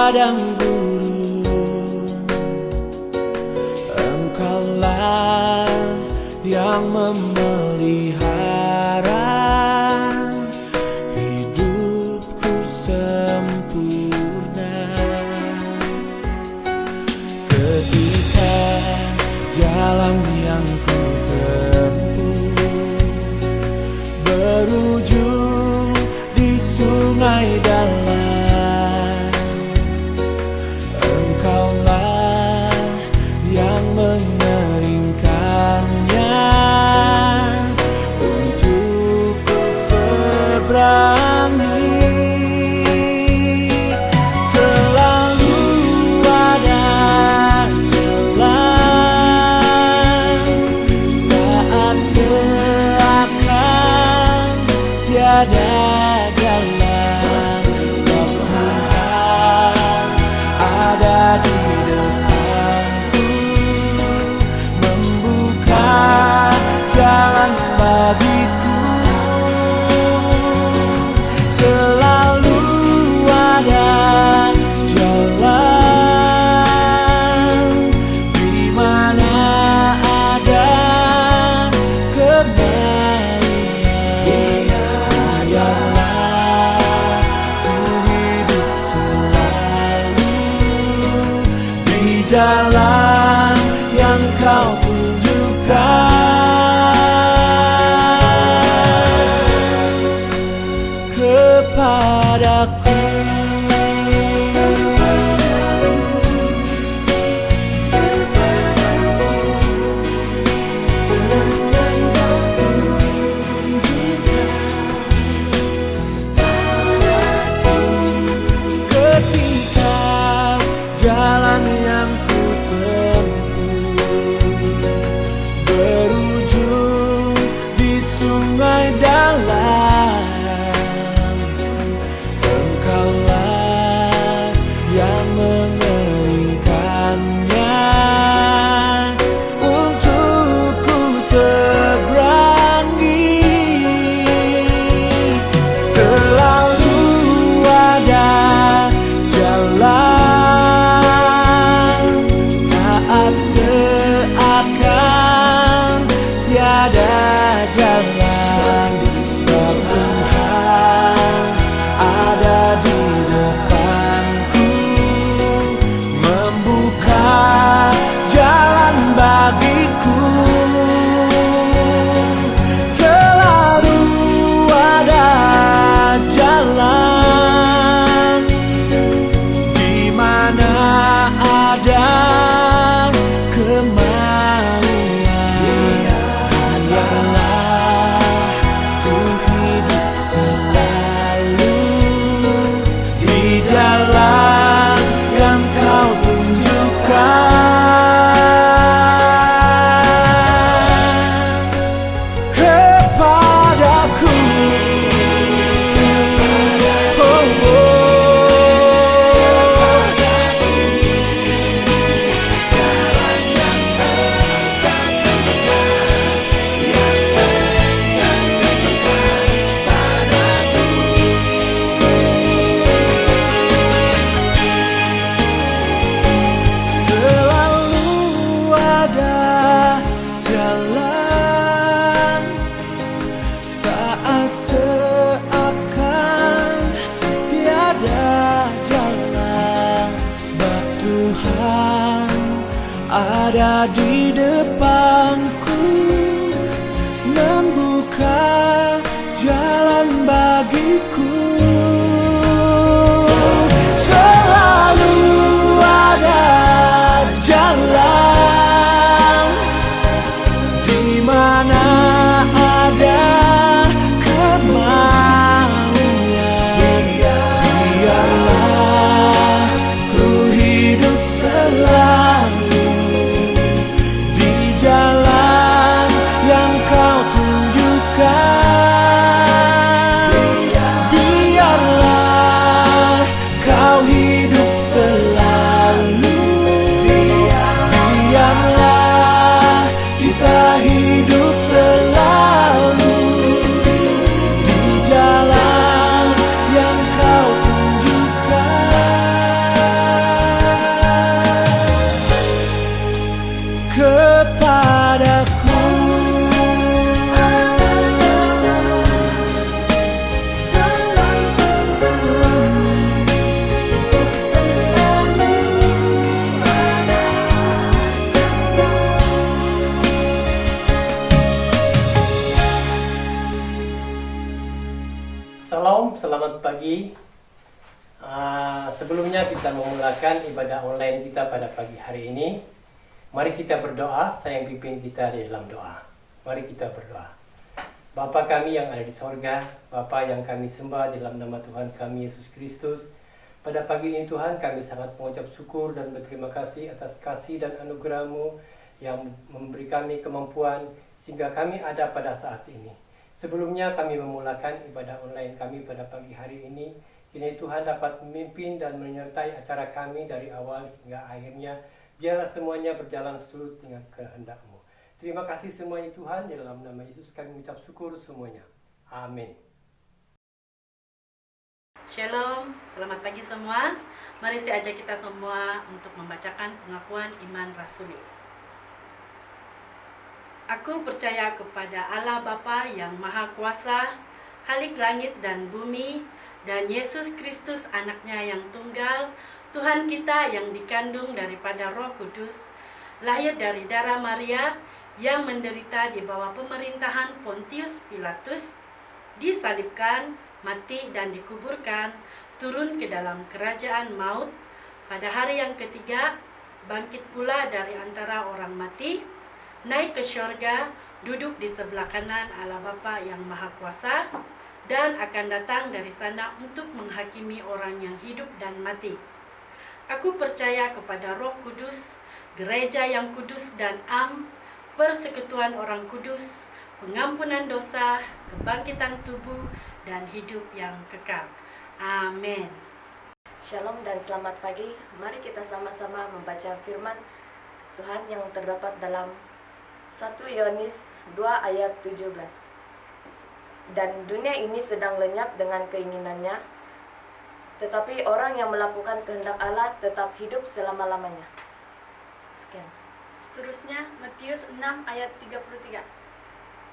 padang gurun, Engkaulah yang memelihara hidupku sempurna. Ketika jalan yang ku tempuh berujung di sungai dalam, Engkaulah yang mengeringkannya untukku seberangi. Selalu ada jalan saat seakan tiada jalan, sebab Tuhan ada di depanku, membuka jalan bagiku. Selalu ada jalan di mana ada kebaikan. Biarlah ku hidup selalu di jalan yang Kau tunjukkan kepadaku. Ketika jalan yang ku tempuh berujung di sungai dalam, Engkaulah yang mengeringkannya untukku seberangi. Selalu ada jalan saat seakan tiada jalan, sebab Tuhan ada di depanku, membuka jalan bagiku. Selalu ada jalan di mana ada kemauan. Biarlah ku hidup selalu di jalan yang Kau tunjukkan kepadaku. Oh, selalu ada jalan saat seakan tiada jalan, sebab Tuhan ada di depanku, membuka jalan bagiku. Selalu ada jalan di mana ada kemauan. Biarlah ku hidup selalu di jalan yang Kau tunjukkan Sebelumnya kita memulakan ibadah online kita pada pagi hari ini. Mari kita berdoa, saya yang pimpin kita di dalam doa. Mari kita berdoa. Bapa kami yang ada di sorga, Bapa yang kami sembah dalam nama Tuhan kami Yesus Kristus. Pada pagi ini Tuhan kami sangat mengucap syukur dan berterima kasih atas kasih dan anugerah-Mu yang memberi kami kemampuan sehingga kami ada pada saat ini. Sebelumnya kami memulakan ibadah online kami pada pagi hari ini. Kini Tuhan dapat memimpin dan menyertai acara kami dari awal hingga akhirnya. Biarlah semuanya berjalan seturut dengan kehendak-Mu. Terima kasih semuanya Tuhan, dalam nama Yesus kami mengucap syukur semuanya. Amin. Shalom, selamat pagi semua. Mari saya ajak kita semua untuk membacakan pengakuan iman rasuli. Aku percaya kepada Allah Bapa yang Maha Kuasa, Khalik langit dan bumi, dan Yesus Kristus anaknya yang tunggal, Tuhan kita yang dikandung daripada Roh Kudus, lahir dari darah Maria, yang menderita di bawah pemerintahan Pontius Pilatus, disalibkan, mati dan dikuburkan, turun ke dalam kerajaan maut, pada hari yang ketiga, bangkit pula dari antara orang mati, naik ke syurga, duduk di sebelah kanan Allah Bapa yang Maha Kuasa, dan akan datang dari sana untuk menghakimi orang yang hidup dan mati. Aku percaya kepada Roh Kudus, gereja yang kudus dan am, persekutuan orang kudus, pengampunan dosa, kebangkitan tubuh, dan hidup yang kekal. Amin. Shalom dan selamat pagi. Mari kita sama-sama membaca firman Tuhan yang terdapat dalam 1 Yohanes 2 ayat 17. Dan dunia ini sedang lenyap dengan keinginannya, tetapi orang yang melakukan kehendak Allah tetap hidup selama-lamanya. Sekian. Seterusnya Matius 6 ayat 33.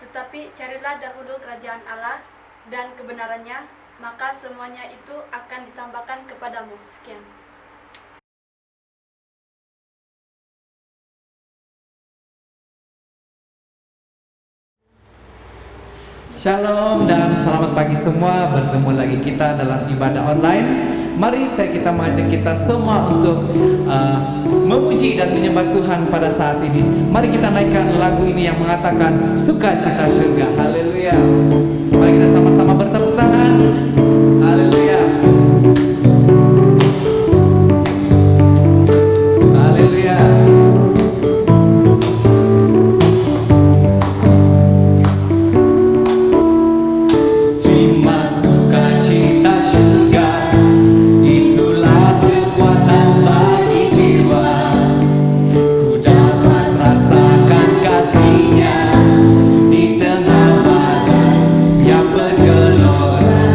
Tetapi carilah dahulu kerajaan Allah dan kebenarannya, maka semuanya itu akan ditambahkan kepadamu. Sekian. Shalom dan selamat pagi semua. Bertemu lagi kita dalam ibadah online. Mari kita mengajak kita semua untuk memuji dan menyembah Tuhan pada saat ini. Mari kita naikkan lagu ini yang mengatakan sukacita surga. Haleluya. Mari kita sama-sama bertepuk tangan. Haleluya. Haleluya. Sukacita surga, itulah kekuatan bagi jiwa. Ku dapat rasakan kasih-Nya di tengah badai yang bergelora.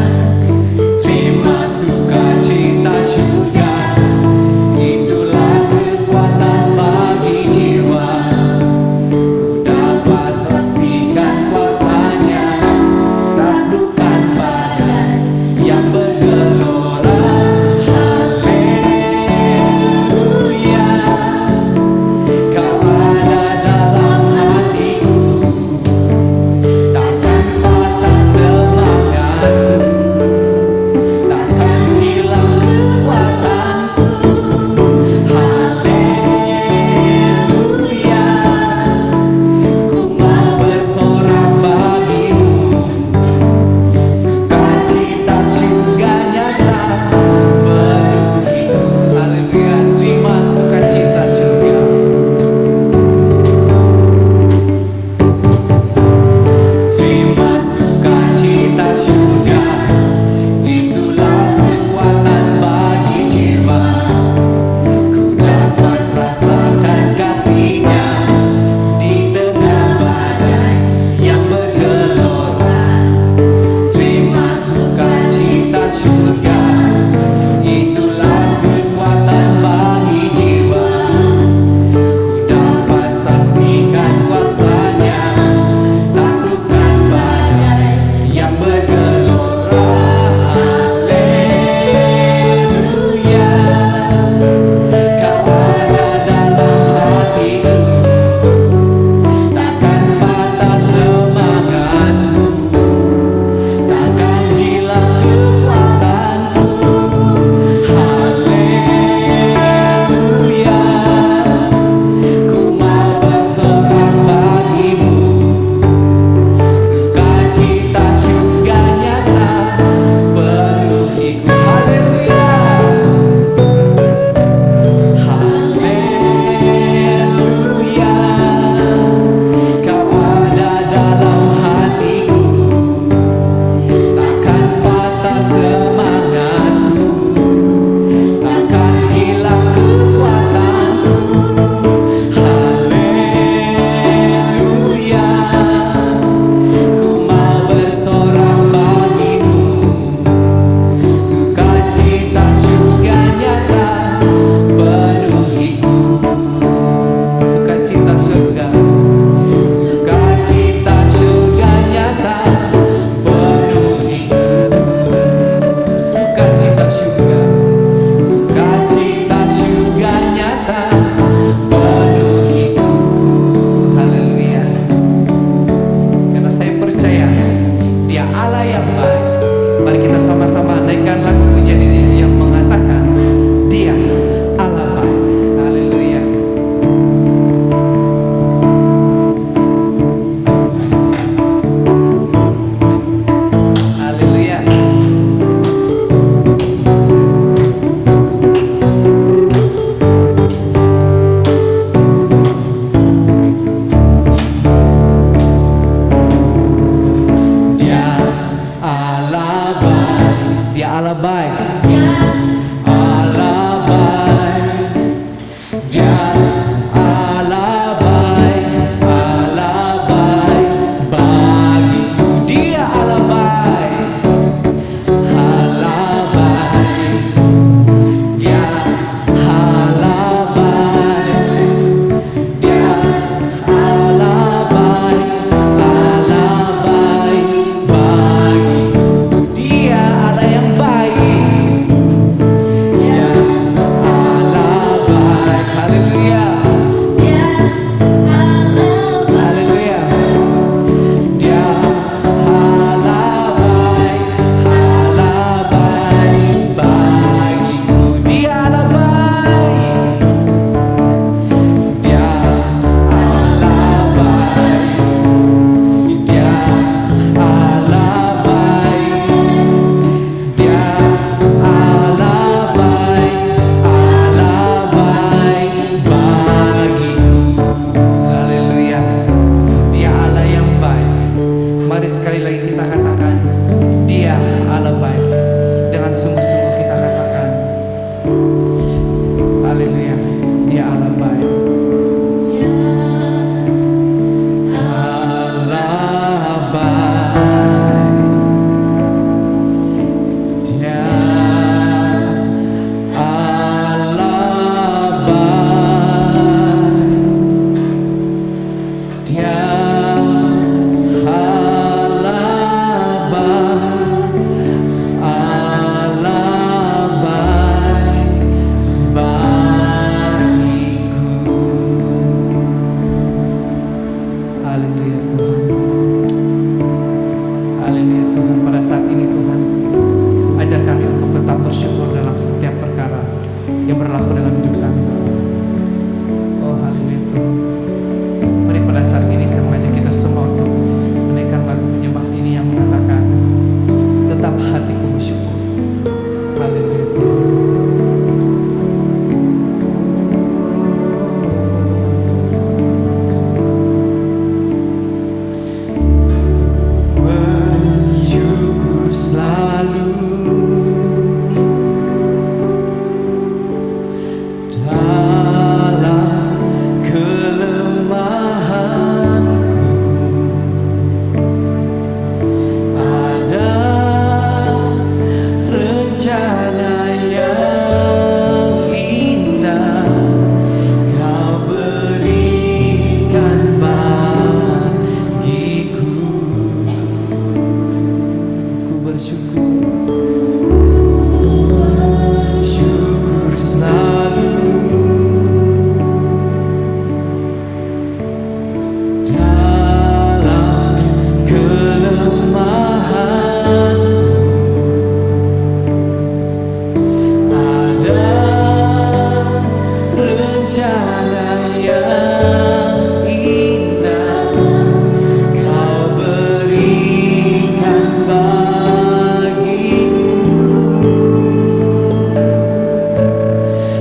yang indah Kau berikan bagiku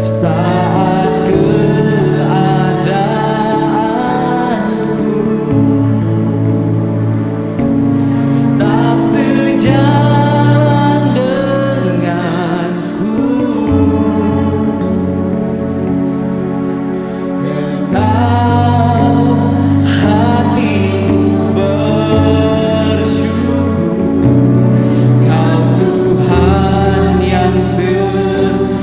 saat keadaanku tak sejalan denganku. Kau hatiku bersyukur, Kau Tuhan yang terbaik.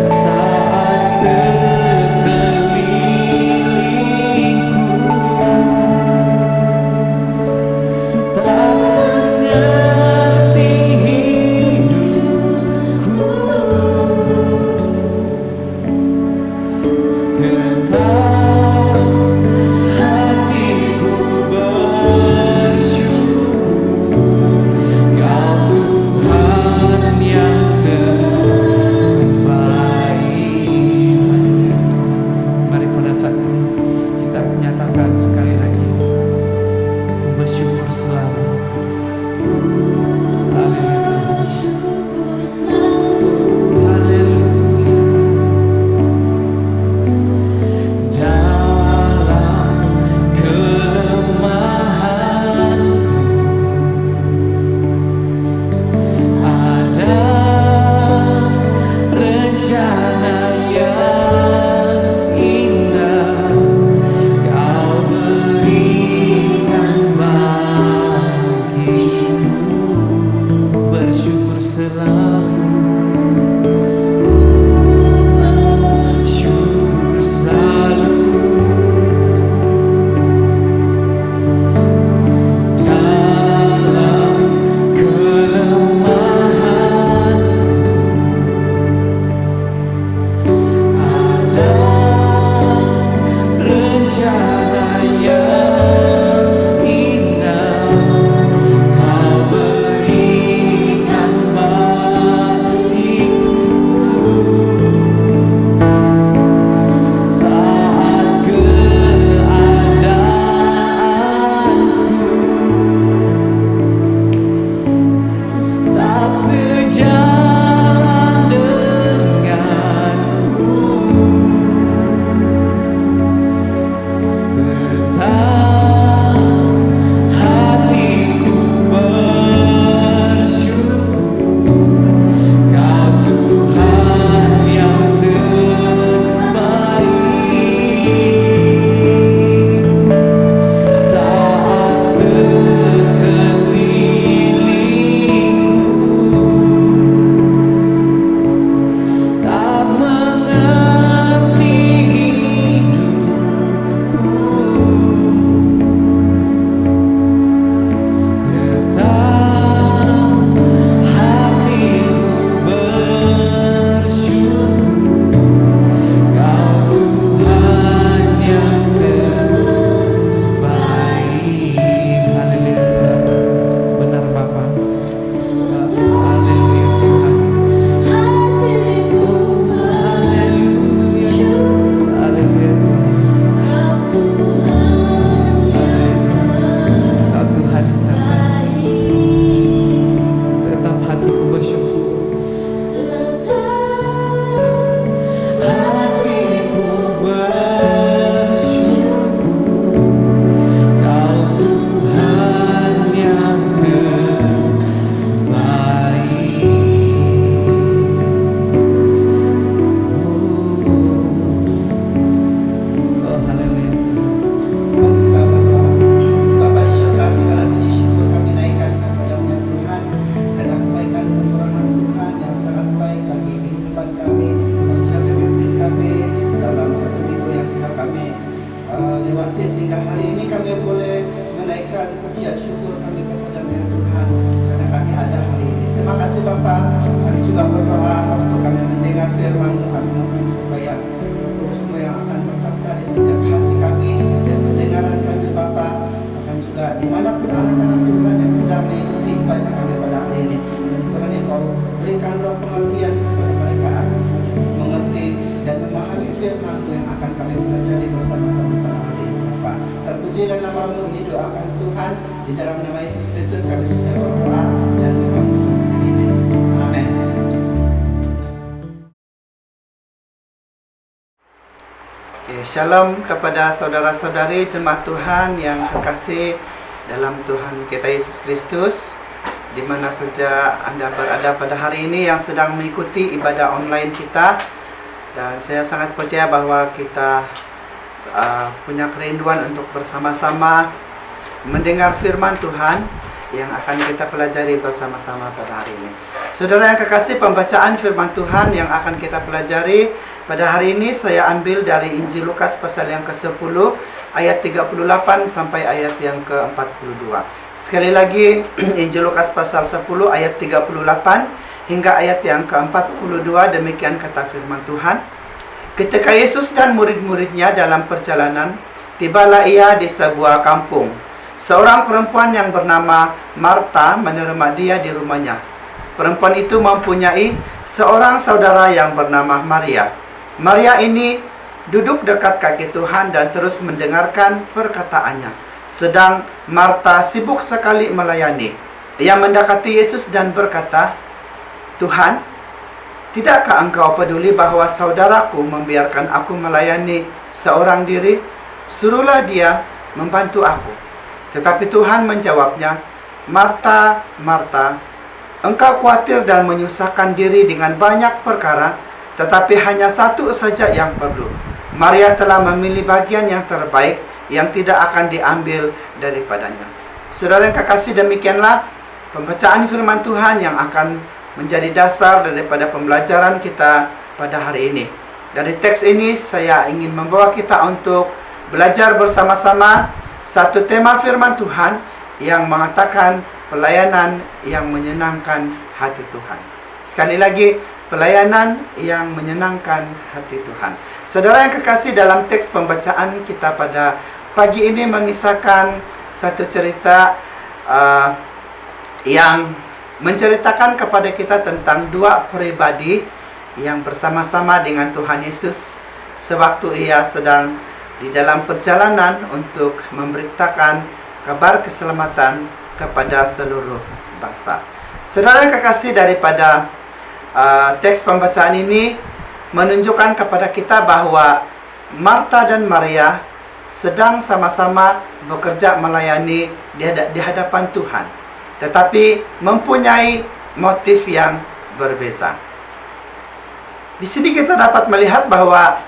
Saat sekelilingku tak sengerti hidupku, Engkau hatiku bersyukur, Kau Tuhan yang terbaik. Haleluya Tuhan. Mari pada saat ini kita nyatakan sekali lagi, ku bersyukur selalu. Haleluya Tuhan. Haleluya. Dalam kelemahanku ada rencana yang indah Kau berikan bagiku. Ku bersyukur selalu, syukur selalu. Dalam kelemahanku ada rencana yang indah Kau berikan bagiku saat keadaanku tak sejalan denganku. Tetap hatiku bersyukur, Kau Tuhan yang terbaik. Saat sekelilingku tak mengerti hidupku, tetap hatiku bersyukur, Kau Tuhan yang terbaik. Haleluya Tuhan. Benar Bapa. Haleluya Tuhan. Haleluya. Haleluya Tuhan. Kau Tuhan yang terbaik. Tetap hatiku bersyukur. Hatiku bersyukur, Kau Tuhan yang terbaik. Oh haleluya Tuhan. Kita berdoa. Bapa di surga, segala puji syukur kami naikkan kepada-Mu ya Tuhan, karena kebaikan kemurahan Tuhan yang sangat baik bagi kehidupan kami. Kau sudah memimpin kami dalam satu minggu yang sudah kami lewati, sehingga hari ini kami boleh menaikkan pujian syukur kami kepada-Mu ya Tuhan, karena kami ada hari ini. Terima kasih Bapa. Kami juga berdoa waktu kami mendengar firman-Mu, kami mohon supaya Roh semua yang akan berkata di setiap hati kami, di setiap pendengaran kami Bapa, akan juga dimanapun anak-anak Tuhan yang sedang mengikuti ibadah kami pada hari ini, dan Tuhan yang Kau berikan roh pengertian kepada mereka suci dan namamu didoakan Tuhan. Di dalam nama Yesus Kristus kami sudah berdoa dan mohon semua ini. Amin. Shalom kepada saudara-saudari jemaat Tuhan yang terkasih dalam Tuhan kita Yesus Kristus, di mana saja Anda berada pada hari ini yang sedang mengikuti ibadah online kita. Dan saya sangat percaya bahwa kita punya kerinduan untuk bersama-sama mendengar firman Tuhan yang akan kita pelajari bersama-sama pada hari ini. Saudara yang kekasih, pembacaan firman Tuhan yang akan kita pelajari pada hari ini saya ambil dari Injil Lukas pasal yang ke-10 ayat 38 sampai ayat yang ke-42. Sekali lagi Injil Lukas pasal 10 ayat 38 hingga ayat yang ke-42, demikian kata firman Tuhan. Ketika Yesus dan murid-muridnya dalam perjalanan, tibalah ia di sebuah kampung. Seorang perempuan yang bernama Marta menerima dia di rumahnya. Perempuan itu mempunyai seorang saudara yang bernama Maria. Maria ini duduk dekat kaki Tuhan dan terus mendengarkan perkataannya. Sedang Marta sibuk sekali melayani. Ia mendekati Yesus dan berkata, "Tuhan, tidakkah engkau peduli bahwa saudaraku membiarkan aku melayani seorang diri? Suruhlah dia membantu aku." Tetapi Tuhan menjawabnya, "Marta, Marta, engkau khawatir dan menyusahkan diri dengan banyak perkara, tetapi hanya satu saja yang perlu. Maria telah memilih bagian yang terbaik yang tidak akan diambil daripadanya." Saudara yang kekasih, demikianlah pembacaan firman Tuhan yang akan menjadi dasar daripada pembelajaran kita pada hari ini. Dari teks ini saya ingin membawa kita untuk belajar bersama-sama satu tema firman Tuhan yang mengatakan pelayanan yang menyenangkan hati Tuhan. Sekali lagi, pelayanan yang menyenangkan hati Tuhan. Saudara yang kekasih, dalam teks pembacaan kita pada pagi ini mengisahkan satu cerita yang menceritakan kepada kita tentang dua pribadi yang bersama-sama dengan Tuhan Yesus sewaktu ia sedang di dalam perjalanan untuk memberitakan kabar keselamatan kepada seluruh bangsa. Saudara yang kekasih, daripada teks pembacaan ini menunjukkan kepada kita bahwa Marta dan Maria sedang sama-sama bekerja melayani di hadapan Tuhan, tetapi mempunyai motif yang berbeza. Di sini kita dapat melihat bahwa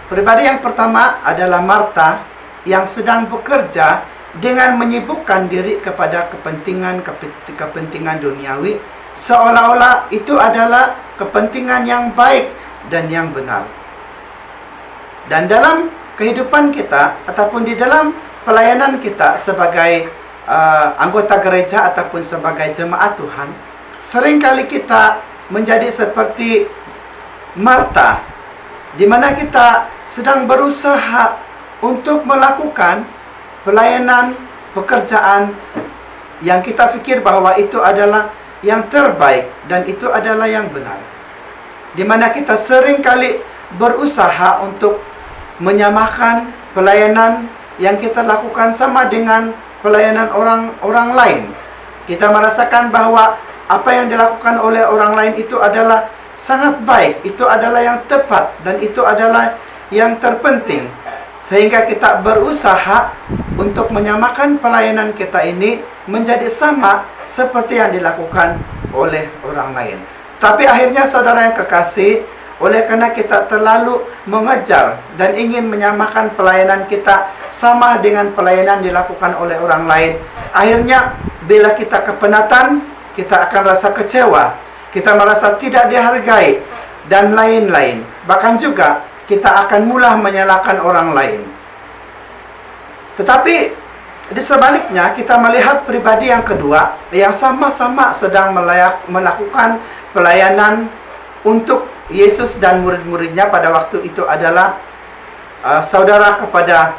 pribadi yang pertama adalah Marta yang sedang bekerja dengan menyibukkan diri kepada kepentingan duniawi, seolah-olah itu adalah kepentingan yang baik dan yang benar. Dan dalam kehidupan kita ataupun di dalam pelayanan kita sebagai anggota gereja ataupun sebagai jemaat Tuhan, seringkali kita menjadi seperti Marta, di mana kita sedang berusaha untuk melakukan pelayanan, pekerjaan yang kita pikir bahwa itu adalah yang terbaik dan itu adalah yang benar. Di mana kita seringkali berusaha untuk menyamakan pelayanan yang kita lakukan sama dengan pelayanan orang lain. Kita merasakan bahwa apa yang dilakukan oleh orang lain itu adalah sangat baik, itu adalah yang tepat, dan itu adalah yang terpenting. Sehingga kita berusaha untuk menyamakan pelayanan kita ini menjadi sama seperti yang dilakukan oleh orang lain. Tapi akhirnya saudara yang kekasih, oleh karena kita terlalu mengejar dan ingin menyamakan pelayanan kita sama dengan pelayanan dilakukan oleh orang lain, akhirnya bila kita kepenatan, kita akan rasa kecewa, kita merasa tidak dihargai, dan lain-lain. Bahkan juga kita akan mula menyalahkan orang lain. Tetapi di sebaliknya kita melihat pribadi yang kedua yang sama-sama sedang melakukan pelayanan untuk Yesus dan murid-muridnya pada waktu itu adalah saudara kepada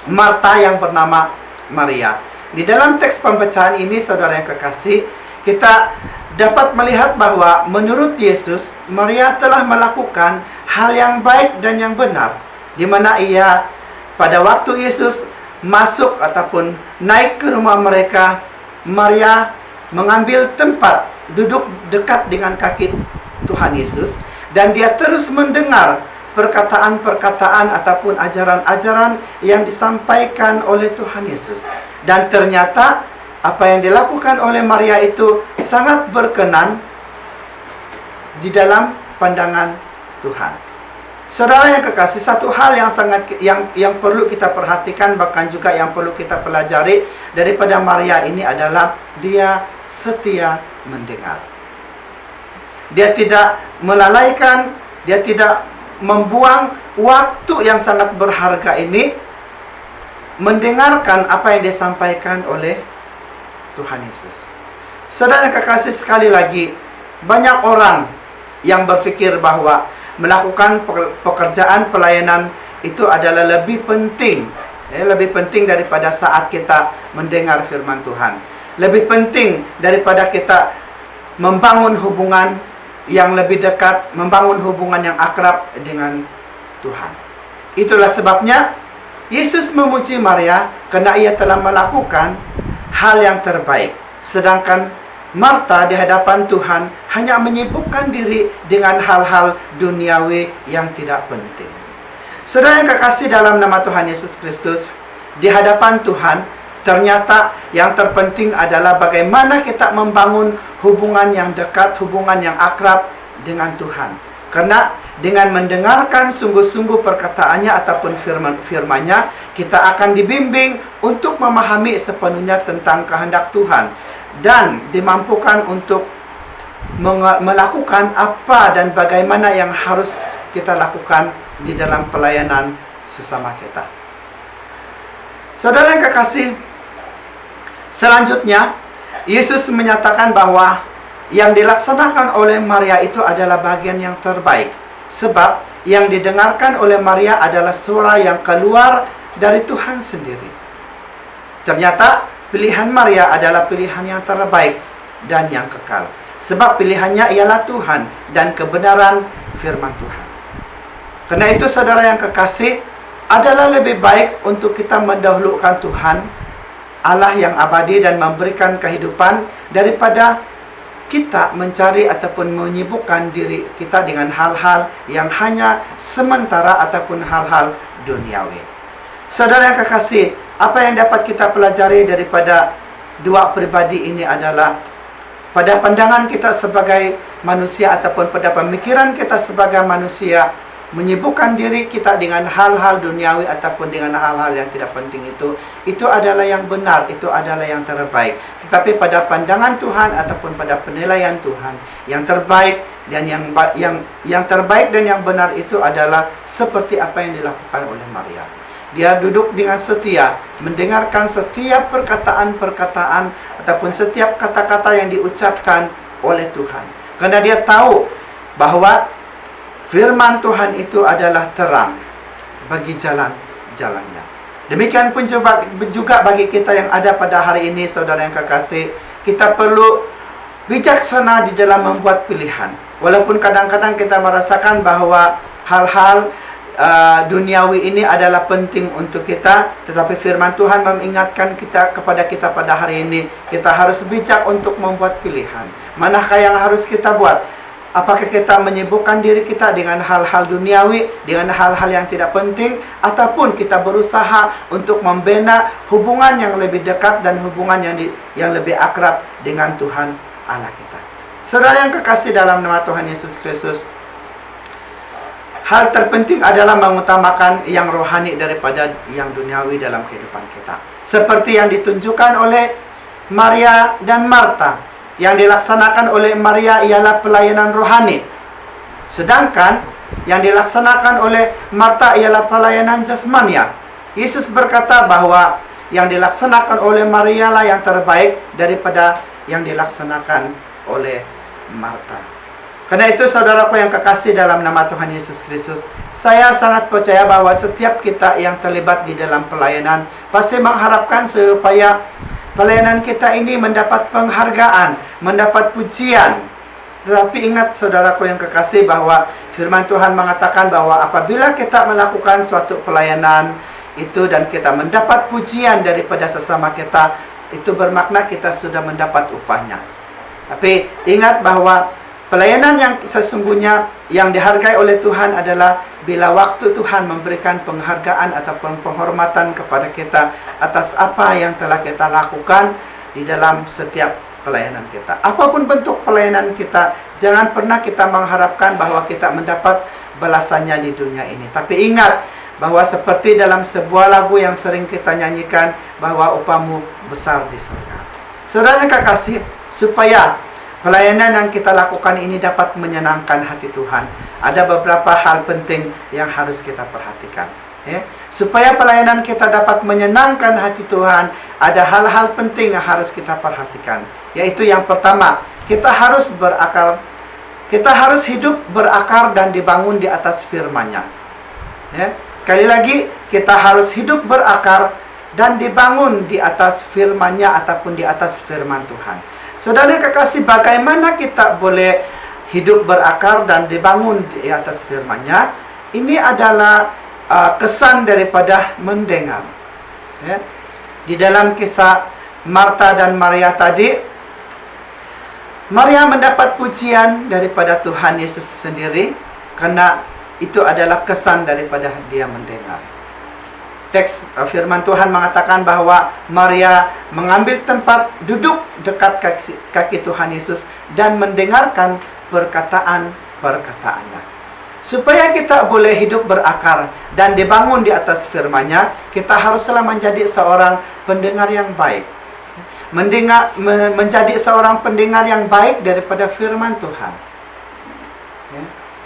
Marta yang bernama Maria. Di dalam teks pembacaan ini, saudara yang kekasih, kita dapat melihat bahwa menurut Yesus, Maria telah melakukan hal yang baik dan yang benar, di mana ia pada waktu Yesus masuk ataupun naik ke rumah mereka, Maria mengambil tempat duduk dekat dengan kaki Tuhan Yesus, dan dia terus mendengar perkataan-perkataan ataupun ajaran-ajaran yang disampaikan oleh Tuhan Yesus. Dan ternyata apa yang dilakukan oleh Maria itu sangat berkenan di dalam pandangan Tuhan. Saudara yang kekasih, satu hal yang perlu kita perhatikan, bahkan juga yang perlu kita pelajari daripada Maria ini adalah dia setia mendengar. Dia tidak melalaikan, dia tidak membuang waktu yang sangat berharga ini mendengarkan apa yang disampaikan oleh Tuhan Yesus. Saudara yang kekasih, sekali lagi, banyak orang yang berpikir bahwa melakukan pekerjaan pelayanan itu adalah lebih penting daripada saat kita mendengar firman Tuhan. Lebih penting daripada kita membangun hubungan yang lebih dekat, membangun hubungan yang akrab dengan Tuhan. Itulah sebabnya Yesus memuji Maria karena ia telah melakukan hal yang terbaik. Sedangkan Marta di hadapan Tuhan hanya menyibukkan diri dengan hal-hal duniawi yang tidak penting. Saudara yang kekasih dalam nama Tuhan Yesus Kristus, di hadapan Tuhan, ternyata yang terpenting adalah bagaimana kita membangun hubungan yang dekat, hubungan yang akrab dengan Tuhan. Karena dengan mendengarkan sungguh-sungguh perkataannya ataupun firman-Nya, kita akan dibimbing untuk memahami sepenuhnya tentang kehendak Tuhan, dan dimampukan untuk melakukan apa dan bagaimana yang harus kita lakukan di dalam pelayanan sesama kita. Saudara yang kekasih, selanjutnya Yesus menyatakan bahwa yang dilaksanakan oleh Maria itu adalah bagian yang terbaik, sebab yang didengarkan oleh Maria adalah suara yang keluar dari Tuhan sendiri. Ternyata pilihan Maria adalah pilihan yang terbaik dan yang kekal, sebab pilihannya ialah Tuhan dan kebenaran firman Tuhan. Karena itu saudara yang kekasih, adalah lebih baik untuk kita mendahulukan Tuhan, Allah yang abadi dan memberikan kehidupan, daripada kita mencari ataupun menyibukkan diri kita dengan hal-hal yang hanya sementara ataupun hal-hal duniawi. Saudara yang kekasih, apa yang dapat kita pelajari daripada dua pribadi ini adalah pada pandangan kita sebagai manusia ataupun pada pemikiran kita sebagai manusia, menyibukkan diri kita dengan hal-hal duniawi ataupun dengan hal-hal yang tidak penting itu adalah yang benar, itu adalah yang terbaik. Tetapi pada pandangan Tuhan ataupun pada penilaian Tuhan, yang terbaik dan yang terbaik dan yang benar itu adalah seperti apa yang dilakukan oleh Maria. Dia duduk dengan setia, mendengarkan setiap perkataan-perkataan ataupun setiap kata-kata yang diucapkan oleh Tuhan. Karena dia tahu bahwa firman Tuhan itu adalah terang bagi jalan-jalannya. Demikian pun juga bagi kita yang ada pada hari ini, saudara yang kekasih, kita perlu bijaksana di dalam membuat pilihan. Walaupun kadang-kadang kita merasakan bahwa hal-hal duniawi ini adalah penting untuk kita, tetapi firman Tuhan mengingatkan kepada kita pada hari ini, kita harus bijak untuk membuat pilihan. Manakah yang harus kita buat? Apakah kita menyibukkan diri kita dengan hal-hal duniawi, dengan hal-hal yang tidak penting, ataupun kita berusaha untuk membina hubungan yang lebih dekat dan hubungan yang lebih akrab dengan Tuhan Allah kita. Saudara yang kekasih dalam nama Tuhan Yesus Kristus, hal terpenting adalah mengutamakan yang rohani daripada yang duniawi dalam kehidupan kita. Seperti yang ditunjukkan oleh Maria dan Marta. Yang dilaksanakan oleh Maria ialah pelayanan rohani. Sedangkan yang dilaksanakan oleh Marta ialah pelayanan jasmania. Yesus berkata bahwa yang dilaksanakan oleh Maria lah yang terbaik daripada yang dilaksanakan oleh Marta. Karena itu saudaraku yang kekasih dalam nama Tuhan Yesus Kristus, saya sangat percaya bahwa setiap kita yang terlibat di dalam pelayanan pasti mengharapkan supaya pelayanan kita ini mendapat penghargaan, mendapat pujian. Tetapi ingat saudaraku yang kekasih bahwa firman Tuhan mengatakan bahwa apabila kita melakukan suatu pelayanan itu dan kita mendapat pujian daripada sesama kita, itu bermakna kita sudah mendapat upahnya. Tapi ingat bahwa pelayanan yang sesungguhnya yang dihargai oleh Tuhan adalah bila waktu Tuhan memberikan penghargaan ataupun penghormatan kepada kita atas apa yang telah kita lakukan di dalam setiap pelayanan kita. Apapun bentuk pelayanan kita, jangan pernah kita mengharapkan bahwa kita mendapat balasannya di dunia ini. Tapi ingat bahwa seperti dalam sebuah lagu yang sering kita nyanyikan, bahwa upahmu besar di surga. Saudara yang kekasih, supaya pelayanan yang kita lakukan ini dapat menyenangkan hati Tuhan, ada beberapa hal penting yang harus kita perhatikan. Supaya pelayanan kita dapat menyenangkan hati Tuhan, ada hal-hal penting yang harus kita perhatikan. Yaitu yang pertama, kita harus hidup berakar dan dibangun di atas firman-Nya. Sekali lagi, kita harus hidup berakar dan dibangun di atas firman-Nya ataupun di atas firman Tuhan. Saudara kekasih, bagaimana kita boleh hidup berakar dan dibangun di atas firman-Nya? Ini adalah kesan daripada mendengar. Di dalam kisah Marta dan Maria tadi, Maria mendapat pujian daripada Tuhan Yesus sendiri karena itu adalah kesan daripada dia mendengar. Teks firman Tuhan mengatakan bahwa Maria mengambil tempat duduk dekat kaki Tuhan Yesus dan mendengarkan perkataan-perkataannya. Supaya kita boleh hidup berakar dan dibangun di atas firman-Nya, kita haruslah menjadi seorang pendengar yang baik. Menjadi seorang pendengar yang baik daripada firman Tuhan.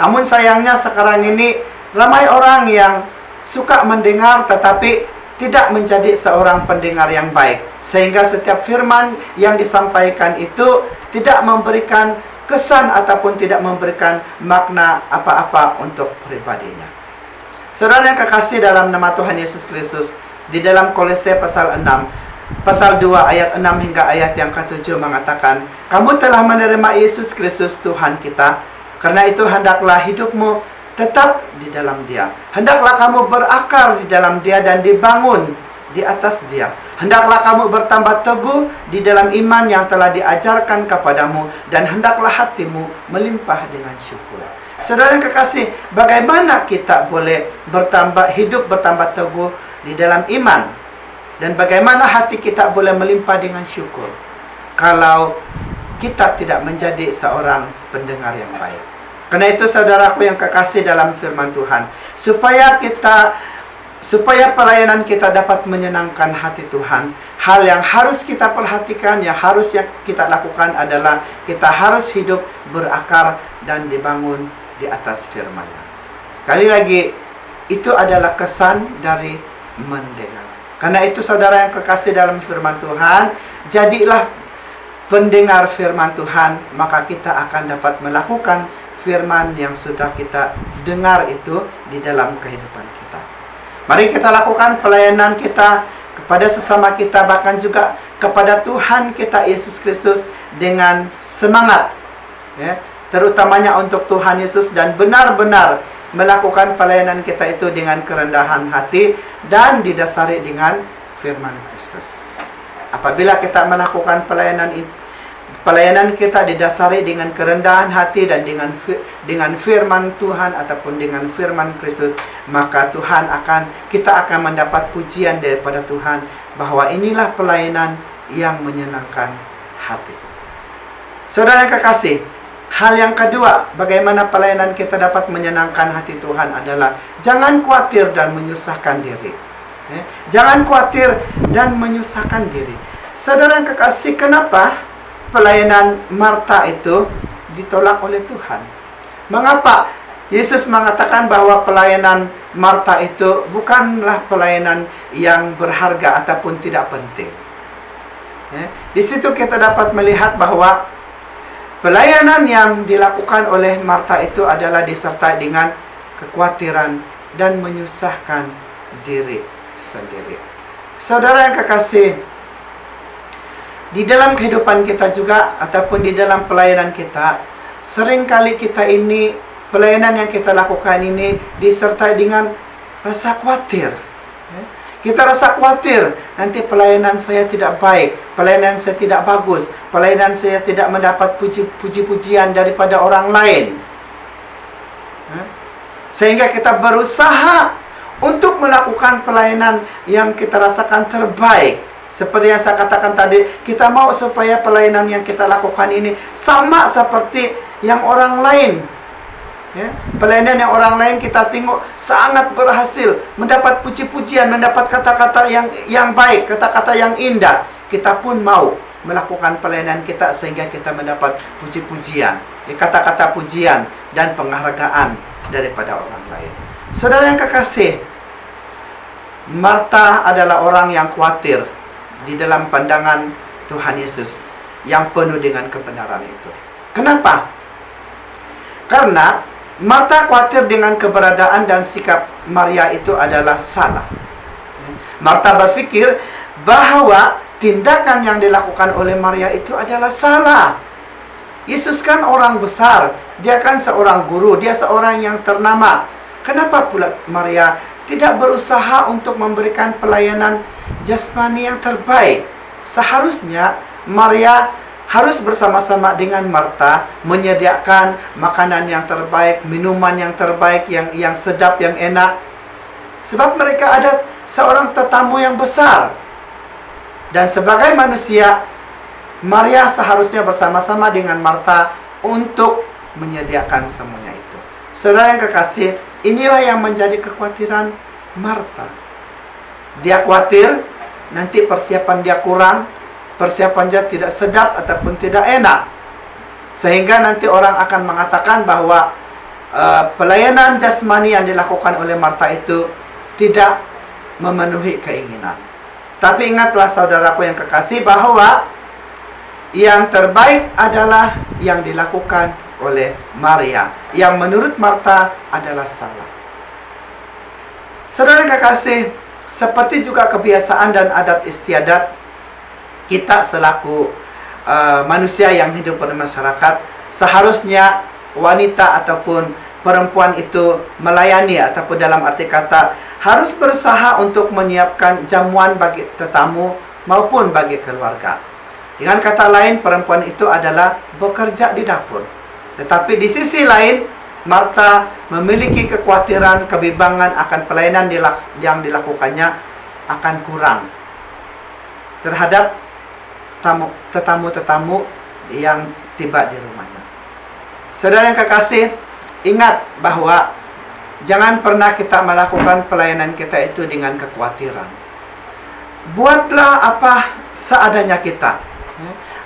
Namun sayangnya sekarang ini ramai orang yang suka mendengar tetapi tidak menjadi seorang pendengar yang baik. Sehingga setiap firman yang disampaikan itu tidak memberikan kesan ataupun tidak memberikan makna apa-apa untuk pribadinya. Saudara yang kekasih dalam nama Tuhan Yesus Kristus, di dalam Kolose pasal 2 ayat 6 hingga ayat yang ke-7 mengatakan, kamu telah menerima Yesus Kristus Tuhan kita, karena itu hendaklah hidupmu tetap di dalam Dia. Hendaklah kamu berakar di dalam Dia dan dibangun di atas Dia. Hendaklah kamu bertambah teguh di dalam iman yang telah diajarkan kepadamu, dan hendaklah hatimu melimpah dengan syukur. Saudara yang kekasih, bagaimana kita boleh hidup bertambah teguh di dalam iman, dan bagaimana hati kita boleh melimpah dengan syukur kalau kita tidak menjadi seorang pendengar yang baik? Karena itu saudaraku yang kekasih dalam firman Tuhan, supaya pelayanan kita dapat menyenangkan hati Tuhan, hal yang harus kita perhatikan, yang harus kita lakukan adalah kita harus hidup berakar dan dibangun di atas firman-Nya. Sekali lagi, itu adalah kesan dari mendengar. Karena itu saudara yang kekasih dalam firman Tuhan, jadilah pendengar firman Tuhan, maka kita akan dapat melakukan firman yang sudah kita dengar itu di dalam kehidupan kita. Mari kita lakukan pelayanan kita kepada sesama kita, bahkan juga kepada Tuhan kita Yesus Kristus dengan semangat, terutamanya untuk Tuhan Yesus, dan benar-benar melakukan pelayanan kita itu dengan kerendahan hati dan didasari dengan firman Kristus. Apabila kita melakukan pelayanan kita didasari dengan kerendahan hati dan dengan firman Tuhan ataupun dengan firman Kristus, maka kita akan mendapat pujian daripada Tuhan bahwa inilah pelayanan yang menyenangkan hati. Saudara yang kekasih, hal yang kedua, bagaimana pelayanan kita dapat menyenangkan hati Tuhan adalah jangan khawatir dan menyusahkan diri. Jangan khawatir dan menyusahkan diri. Saudara yang kekasih, kenapa pelayanan Marta itu ditolak oleh Tuhan? Mengapa Yesus mengatakan bahwa pelayanan Marta itu bukanlah pelayanan yang berharga ataupun tidak penting? Di situ kita dapat melihat bahwa pelayanan yang dilakukan oleh Marta itu adalah disertai dengan kekhawatiran dan menyusahkan diri sendiri. Saudara yang kekasih, di dalam kehidupan kita juga ataupun di dalam pelayanan kita, seringkali kita ini, pelayanan yang kita lakukan ini disertai dengan rasa khawatir. Kita rasa khawatir, nanti pelayanan saya tidak baik, pelayanan saya tidak bagus, pelayanan saya tidak mendapat puji-pujian daripada orang lain. Sehingga kita berusaha untuk melakukan pelayanan yang kita rasakan terbaik. Seperti yang saya katakan tadi, kita mau supaya pelayanan yang kita lakukan ini sama seperti yang orang lain. Pelayanan yang orang lain kita tengok sangat berhasil, mendapat puji-pujian, mendapat kata-kata yang baik, kata-kata yang indah. Kita pun mau melakukan pelayanan kita sehingga kita mendapat puji-pujian, kata-kata pujian dan penghargaan daripada orang lain. Saudara yang kekasih, Marta adalah orang yang khawatir di dalam pandangan Tuhan Yesus, yang penuh dengan kebenaran itu. Kenapa? Karena Marta khawatir dengan keberadaan dan sikap Maria itu adalah salah. Marta berpikir bahwa tindakan yang dilakukan oleh Maria itu adalah salah. Yesus kan orang besar, dia kan seorang guru, dia seorang yang ternama. Kenapa pula Maria tidak berusaha untuk memberikan pelayanan jasmani yang terbaik? Seharusnya Maria harus bersama-sama dengan Marta menyediakan makanan yang terbaik, minuman yang terbaik, yang sedap, yang enak. Sebab mereka ada seorang tetamu yang besar. Dan sebagai manusia, Maria seharusnya bersama-sama dengan Marta untuk menyediakan semuanya itu. Saudara yang kekasih, inilah yang menjadi kekhawatiran Marta. Dia khawatir nanti persiapan dia kurang, persiapan dia tidak sedap ataupun tidak enak. Sehingga nanti orang akan mengatakan bahwa pelayanan jasmani yang dilakukan oleh Marta itu tidak memenuhi keinginan. Tapi ingatlah saudaraku yang kekasih bahwa yang terbaik adalah yang dilakukan oleh Maria, yang menurut Marta adalah salah. Saudara yang kekasih, seperti juga kebiasaan dan adat istiadat kita selaku manusia yang hidup pada masyarakat, seharusnya wanita ataupun perempuan itu melayani, ataupun dalam arti kata harus berusaha untuk menyiapkan jamuan bagi tetamu maupun bagi keluarga. Dengan kata lain, perempuan itu adalah bekerja di dapur. Tetapi di sisi lain, Marta memiliki kekhawatiran, kebimbangan akan pelayanan yang dilakukannya akan kurang terhadap tetamu-tetamu yang tiba di rumahnya. Saudara yang kekasih, ingat bahwa jangan pernah kita melakukan pelayanan kita itu dengan kekhawatiran. Buatlah apa seadanya kita.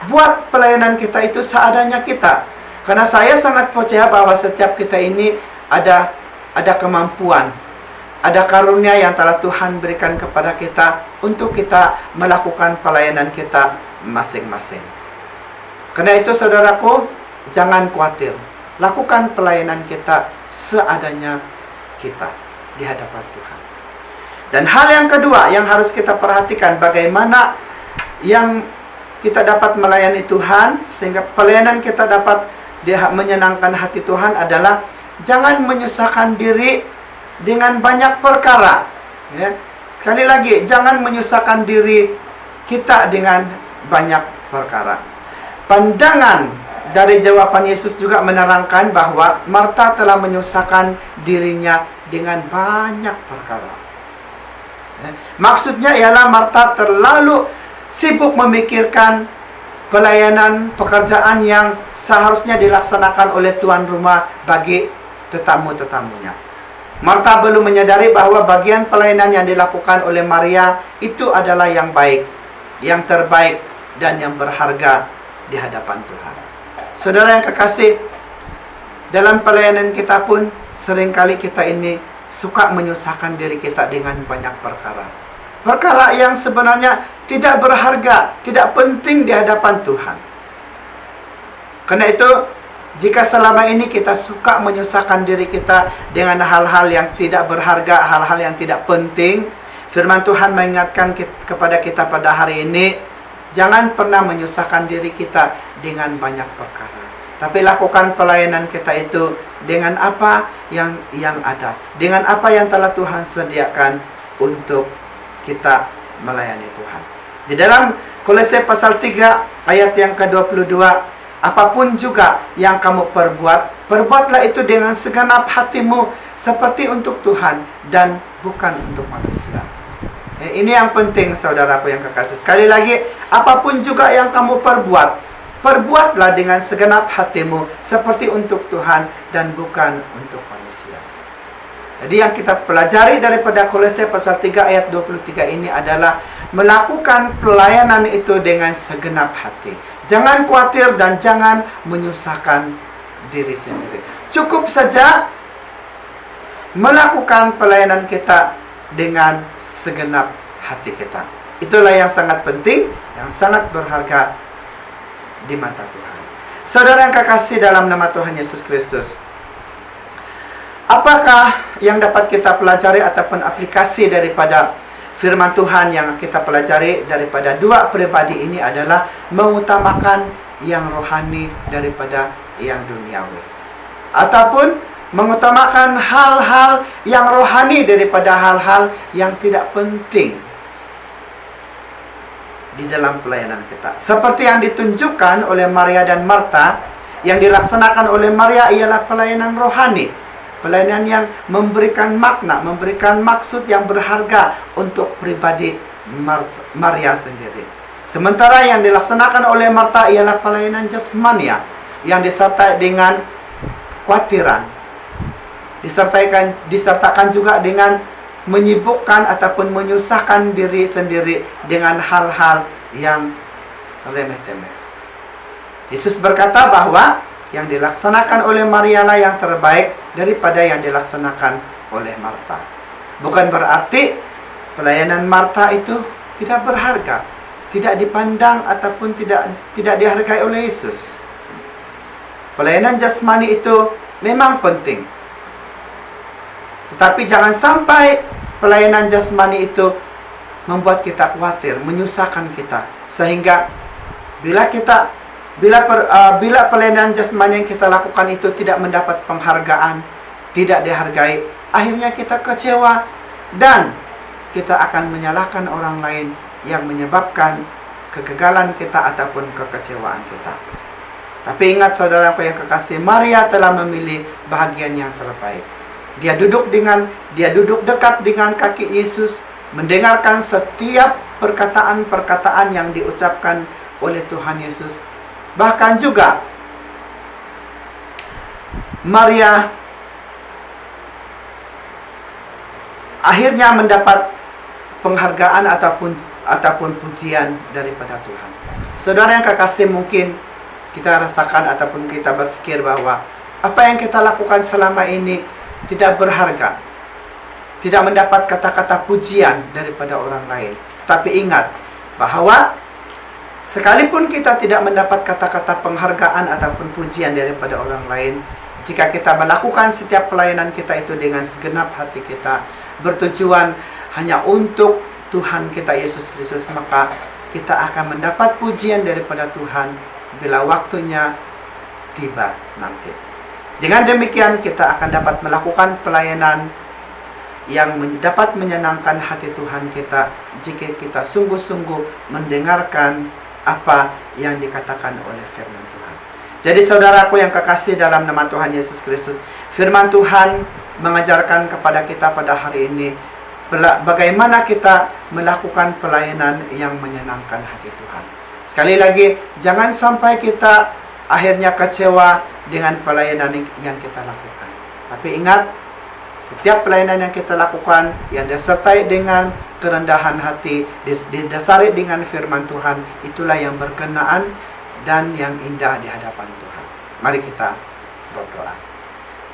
Buat pelayanan kita itu seadanya kita. Karena saya sangat percaya bahwa setiap kita ini ada kemampuan, ada karunia yang telah Tuhan berikan kepada kita untuk kita melakukan pelayanan kita masing-masing. Karena itu saudaraku, jangan khawatir. Lakukan pelayanan kita seadanya kita di hadapan Tuhan. Dan hal yang kedua yang harus kita perhatikan, bagaimana yang kita dapat melayani Tuhan sehingga pelayanan kita dapat menyenangkan hati Tuhan adalah jangan menyusahkan diri dengan banyak perkara. Ya. Sekali lagi, jangan menyusahkan diri kita dengan banyak perkara. Pandangan dari jawaban Yesus juga menerangkan bahwa Marta telah menyusahkan dirinya dengan banyak perkara. Maksudnya ialah Marta terlalu sibuk memikirkan pelayanan pekerjaan yang seharusnya dilaksanakan oleh tuan rumah bagi tetamu-tetamunya. Marta belum menyadari bahwa bagian pelayanan yang dilakukan oleh Maria itu adalah yang baik, yang terbaik, dan yang berharga di hadapan Tuhan. Saudara yang kekasih, dalam pelayanan kita pun seringkali kita ini suka menyusahkan diri kita dengan banyak perkara. Perkara yang sebenarnya tidak berharga, tidak penting di hadapan Tuhan. Karena itu, jika selama ini kita suka menyusahkan diri kita dengan hal-hal yang tidak berharga, hal-hal yang tidak penting, firman Tuhan mengingatkan kepada kita pada hari ini, jangan pernah menyusahkan diri kita dengan banyak perkara. Tapi lakukan pelayanan kita itu dengan apa yang ada, dengan apa yang telah Tuhan sediakan untuk kita melayani Tuhan. Di dalam Kolose pasal 3 ayat yang ke-22, apapun juga yang kamu perbuat, perbuatlah itu dengan segenap hatimu seperti untuk Tuhan dan bukan untuk manusia. Ini yang penting, saudaraku yang kekasih. Sekali lagi, apapun juga yang kamu perbuat, perbuatlah dengan segenap hatimu seperti untuk Tuhan dan bukan untuk manusia. Jadi yang kita pelajari daripada Kolose pasal 3 ayat 23 ini adalah melakukan pelayanan itu dengan segenap hati. Jangan khawatir dan jangan menyusahkan diri sendiri. Cukup saja melakukan pelayanan kita dengan segenap hati kita. Itulah yang sangat penting, yang sangat berharga di mata Tuhan. Saudara yang kekasih dalam nama Tuhan Yesus Kristus, apakah yang dapat kita pelajari ataupun aplikasi daripada firman Tuhan yang kita pelajari daripada dua pribadi ini adalah mengutamakan yang rohani daripada yang duniawi, ataupun mengutamakan hal-hal yang rohani daripada hal-hal yang tidak penting di dalam pelayanan kita. Seperti yang ditunjukkan oleh Maria dan Marta, yang dilaksanakan oleh Maria ialah pelayanan rohani, pelayanan yang memberikan makna, memberikan maksud yang berharga untuk pribadi Maria sendiri. Sementara yang dilaksanakan oleh Marta ialah pelayanan jasmania yang disertai dengan khawatiran, disertakan juga dengan menyibukkan ataupun menyusahkan diri sendiri dengan hal-hal yang remeh-temeh. Yesus berkata bahwa yang dilaksanakan oleh Maria lah yang terbaik daripada yang dilaksanakan oleh Marta. Bukan berarti pelayanan Marta itu tidak berharga, tidak dipandang ataupun tidak dihargai oleh Yesus. Pelayanan jasmani itu memang penting. Tetapi jangan sampai pelayanan jasmani itu membuat kita khawatir, menyusahkan kita, sehingga bila pelayanan jasmani yang kita lakukan itu tidak mendapat penghargaan, tidak dihargai, akhirnya kita kecewa dan kita akan menyalahkan orang lain yang menyebabkan kegagalan kita ataupun kekecewaan kita. Tapi ingat saudaraku yang kekasih, Maria telah memilih bahagian yang terbaik. Dia duduk dekat dengan kaki Yesus, mendengarkan setiap perkataan-perkataan yang diucapkan oleh Tuhan Yesus. Bahkan juga Maria akhirnya mendapat penghargaan ataupun pujian daripada Tuhan. Saudara yang kekasih, mungkin kita rasakan ataupun kita berpikir bahwa apa yang kita lakukan selama ini tidak berharga, tidak mendapat kata-kata pujian daripada orang lain. Tapi ingat bahwa sekalipun kita tidak mendapat kata-kata penghargaan ataupun pujian daripada orang lain, jika kita melakukan setiap pelayanan kita itu dengan segenap hati kita, bertujuan hanya untuk Tuhan kita Yesus Kristus, maka kita akan mendapat pujian daripada Tuhan bila waktunya tiba nanti. Dengan demikian kita akan dapat melakukan pelayanan yang dapat menyenangkan hati Tuhan kita jika kita sungguh-sungguh mendengarkan apa yang dikatakan oleh firman Tuhan. Jadi saudaraku yang kekasih dalam nama Tuhan Yesus Kristus, firman Tuhan mengajarkan kepada kita pada hari ini bagaimana kita melakukan pelayanan yang menyenangkan hati Tuhan. Sekali lagi, jangan sampai kita akhirnya kecewa dengan pelayanan yang kita lakukan. Tapi ingat, setiap pelayanan yang kita lakukan yang disertai dengan kerendahan hati, didasari dengan firman Tuhan, itulah yang berkenaan dan yang indah di hadapan Tuhan. Mari kita berdoa.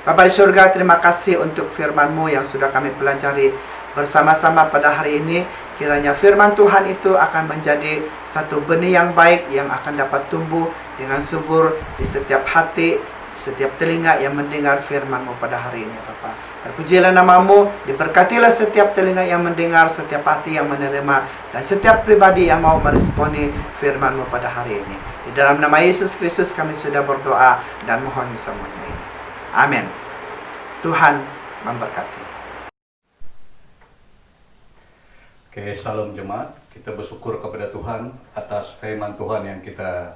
Bapa di surga, terima kasih untuk firman-Mu yang sudah kami pelajari bersama-sama pada hari ini. Kiranya firman Tuhan itu akan menjadi satu benih yang baik yang akan dapat tumbuh dengan subur di setiap hati, setiap telinga yang mendengar firman-Mu pada hari ini, Bapa. Terpujilah nama-Mu, diberkatilah setiap telinga yang mendengar, setiap hati yang menerima, dan setiap pribadi yang mau meresponi firman-Mu pada hari ini. Di dalam nama Yesus Kristus kami sudah berdoa dan mohon semuanya ini. Amin. Tuhan memberkati. Oke, salam jemaat. Kita bersyukur kepada Tuhan atas firman Tuhan yang kita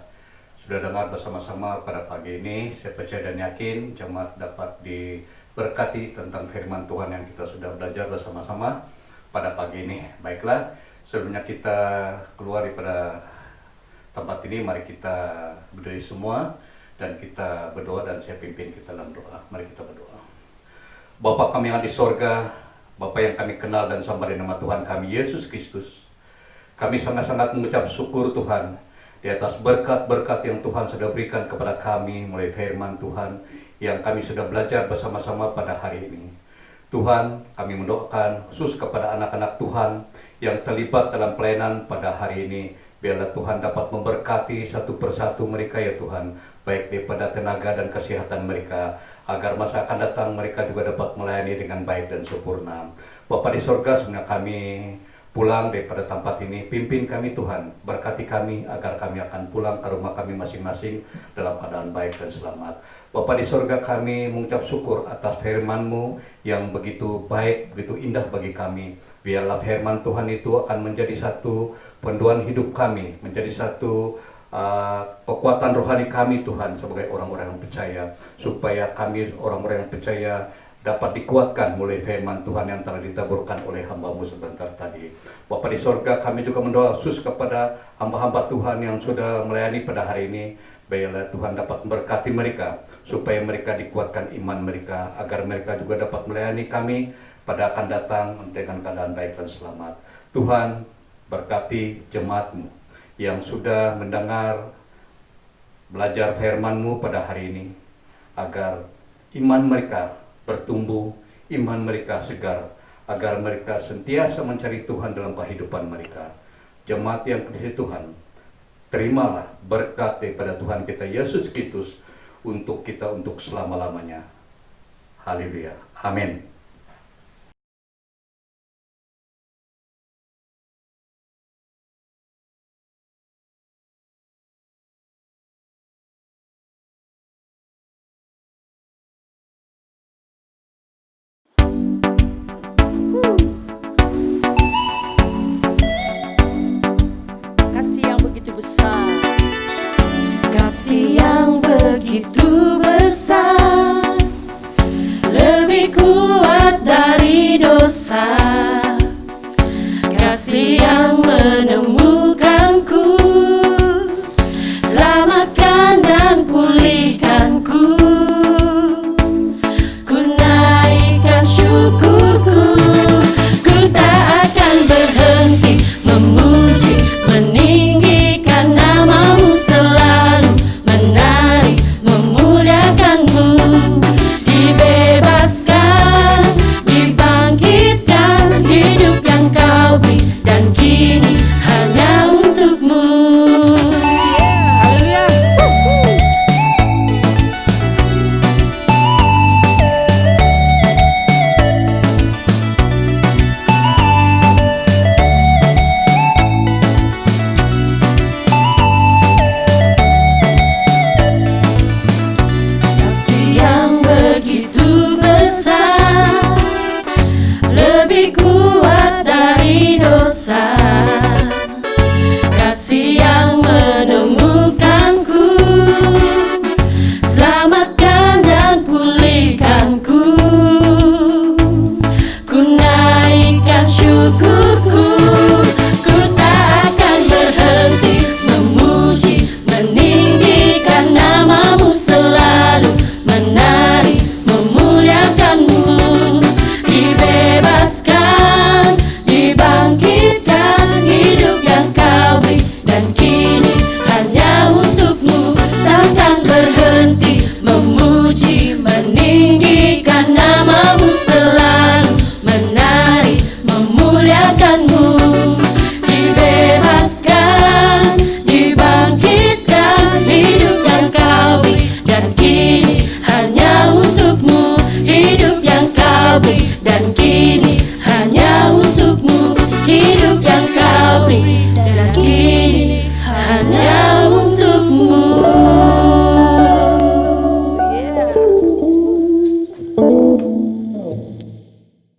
sudah dengar bersama-sama pada pagi ini. Saya percaya dan yakin jemaat dapat diberkati tentang firman Tuhan yang kita sudah belajar bersama-sama pada pagi ini. Baiklah, sebelumnya kita keluar daripada tempat ini, mari kita berdiri semua dan kita berdoa, dan saya pimpin kita dalam doa. Mari kita berdoa. Bapa kami yang ada di sorga, Bapa yang kami kenal dan sembah di nama Tuhan kami Yesus Kristus, kami sangat-sangat mengucap syukur Tuhan di atas berkat-berkat yang Tuhan sudah berikan kepada kami melalui firman Tuhan yang kami sudah belajar bersama-sama pada hari ini. Tuhan, kami mendoakan khusus kepada anak-anak Tuhan yang terlibat dalam pelayanan pada hari ini. Biarlah Tuhan dapat memberkati satu persatu mereka ya Tuhan, baik daripada tenaga dan kesehatan mereka, agar masa akan datang mereka juga dapat melayani dengan baik dan sempurna. Bapa di sorga, sebenarnya kami pulang daripada tempat ini, pimpin kami Tuhan, berkati kami agar kami akan pulang ke rumah kami masing-masing dalam keadaan baik dan selamat. Bapa di sorga, kami mengucap syukur atas firman-Mu yang begitu baik, begitu indah bagi kami. Biarlah firman Tuhan itu akan menjadi satu panduan hidup kami, menjadi satu kekuatan rohani kami Tuhan sebagai orang-orang yang percaya, supaya kami orang-orang yang percaya dapat dikuatkan mulai firman Tuhan yang telah ditaburkan oleh hamba-Mu sebentar tadi. Bapa di sorga, kami juga mendoa khusus kepada hamba-hamba Tuhan yang sudah melayani pada hari ini. Biarlah Tuhan dapat memberkati mereka, supaya mereka dikuatkan iman mereka, agar mereka juga dapat melayani kami pada akan datang dengan keadaan baik dan selamat. Tuhan, berkati jemaat-Mu yang sudah mendengar belajar firman-Mu pada hari ini, agar iman mereka bertumbuh, iman mereka segar, agar mereka sentiasa mencari Tuhan dalam kehidupan mereka. Jemaat yang dikasihi Tuhan, terimalah berkat daripada Tuhan kita Yesus Kristus untuk kita untuk selama-lamanya. Haleluya. Amin. Kasih yang begitu besar, kasih yang begitu besar.